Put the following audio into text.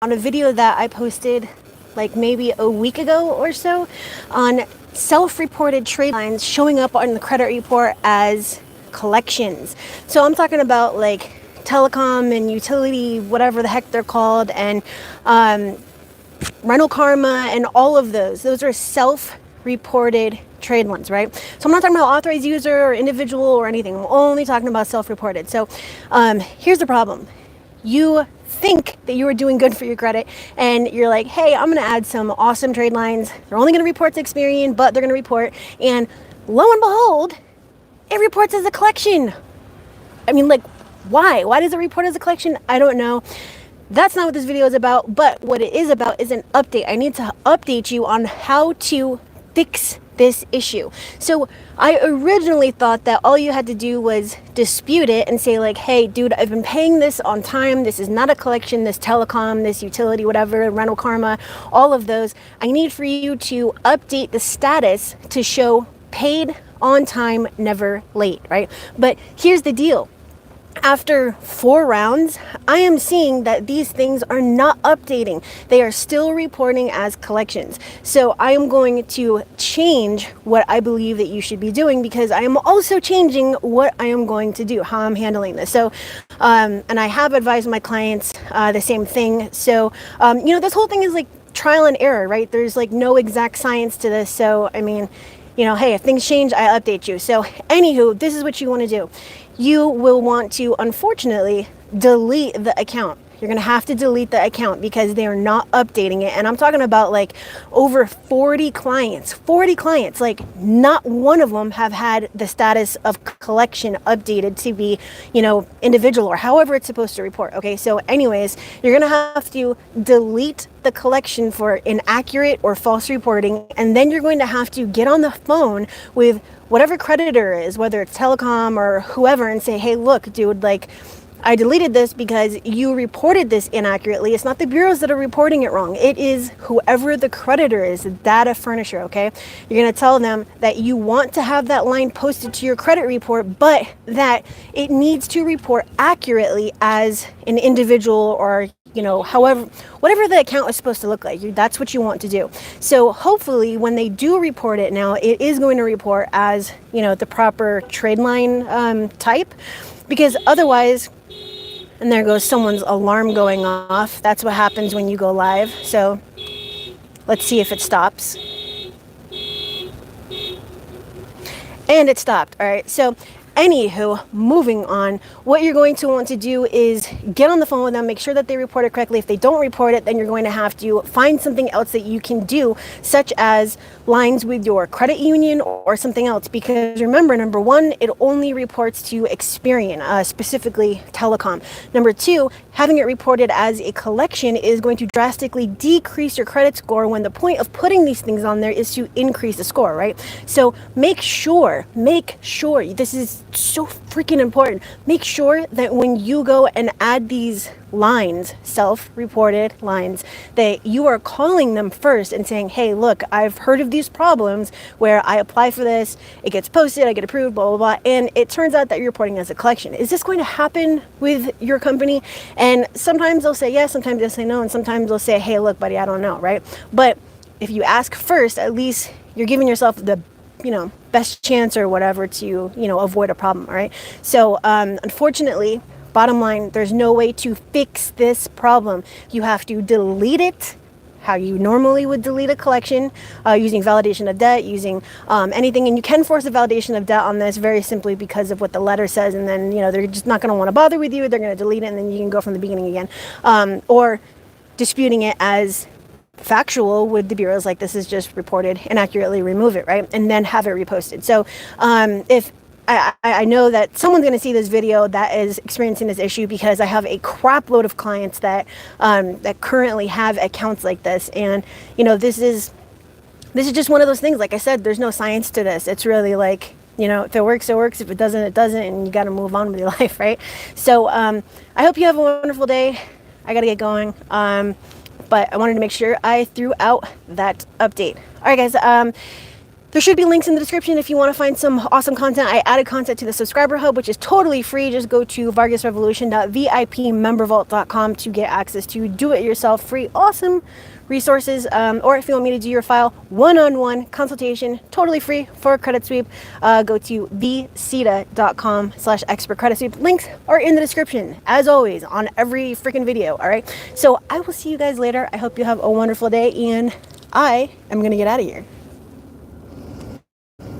on a video that I posted like maybe a week ago or so on self-reported trade lines showing up on the credit report as collections. So I'm talking about like telecom and utility, whatever the heck they're called, and rental karma and all of those are self-reported trade lines, right? So I'm not talking about authorized user or individual or anything. I'm only talking about self-reported. So here's the problem. You think that you are doing good for your credit and you're like, hey, I'm going to add some awesome trade lines. They're only going to report to Experian, but they're going to report. And lo and behold, it reports as a collection. I mean, like, why? Why does it report as a collection? I don't know. That's not what this video is about, but what it is about is an update. I need to update you on how to fix this issue. So I originally thought that all you had to do was dispute it and say like, hey, dude, I've been paying this on time. This is not a collection, this telecom, this utility, whatever, rental karma, all of those. I need for you to update the status to show paid on time, never late, right? But here's the deal. After 4 rounds, I am seeing that these things are not updating. They are still reporting as collections. So I am going to change what I believe that you should be doing, because I am also changing what I am going to do, how I'm handling this. So, and I have advised my clients the same thing. So, this whole thing is like trial and error, right? There's like no exact science to this. So, I mean, hey, if things change, I update you. So anywho, this is what you want to do. You will want to, unfortunately, delete the account. You're going to have to delete the account because they are not updating it. And I'm talking about like over 40 clients, like not one of them have had the status of collection updated to be, individual or however it's supposed to report. Okay. So anyways, you're going to have to delete the collection for inaccurate or false reporting. And then you're going to have to get on the phone with whatever creditor is, whether it's telecom or whoever, and say, hey, look, dude, like, I deleted this because you reported this inaccurately. It's not the bureaus that are reporting it wrong. It is whoever the creditor is, the data furnisher, okay? You're going to tell them that you want to have that line posted to your credit report, but that it needs to report accurately as an individual or however, whatever the account is supposed to look like, that's what you want to do. So hopefully when they do report it now, it is going to report as, the proper trade line type, because otherwise, and there goes someone's alarm going off. That's what happens when you go live. So let's see if it stops. And it stopped. All right. So anywho, moving on, what you're going to want to do is get on the phone with them, make sure that they report it correctly. If they don't report it, then you're going to have to find something else that you can do, such as lines with your credit union or something else. Because remember, number one, it only reports to Experian, specifically telecom. Number two, having it reported as a collection is going to drastically decrease your credit score, when the point of putting these things on there is to increase the score, right? So make sure, this is so freaking important. Make sure that when you go and add these lines, self-reported lines, that you are calling them first and saying, hey, look, I've heard of these problems where I apply for this, it gets posted, I get approved, blah, blah, blah, and it turns out that you're reporting as a collection. Is this going to happen with your company? And sometimes they'll say yes, sometimes they'll say no, and sometimes they'll say, hey, look, buddy, I don't know, right? But if you ask first, at least you're giving yourself the best chance or whatever to, avoid a problem. All right. So, unfortunately, bottom line, there's no way to fix this problem. You have to delete it how you normally would delete a collection, using validation of debt, using anything. And you can force a validation of debt on this very simply because of what the letter says. And then, they're just not going to want to bother with you. They're going to delete it, and then you can go from the beginning again. Or disputing it as factual with the bureaus, like this is just reported inaccurately, remove it, right? And then have it reposted. So if I know that someone's going to see this video that is experiencing this issue, because I have a crap load of clients that that currently have accounts like this. And this is just one of those things. Like I said, there's no science to this. It's really like, if it works, it works. If it doesn't, it doesn't. And you got to move on with your life, right? So I hope you have a wonderful day. I got to get going. But I wanted to make sure I threw out that update. All right, guys. There should be links in the description if you want to find some awesome content. I added content to the subscriber hub, which is totally free. Just go to vargasrevolution.vipmembervault.com to get access to do-it-yourself free awesome resources. Or if you want me to do your file, one-on-one consultation, totally free for a credit sweep, go to vcita.com/expert credit sweep. Links are in the description, as always, on every freaking video. All right. So I will see you guys later. I hope you have a wonderful day, and I am going to get out of here.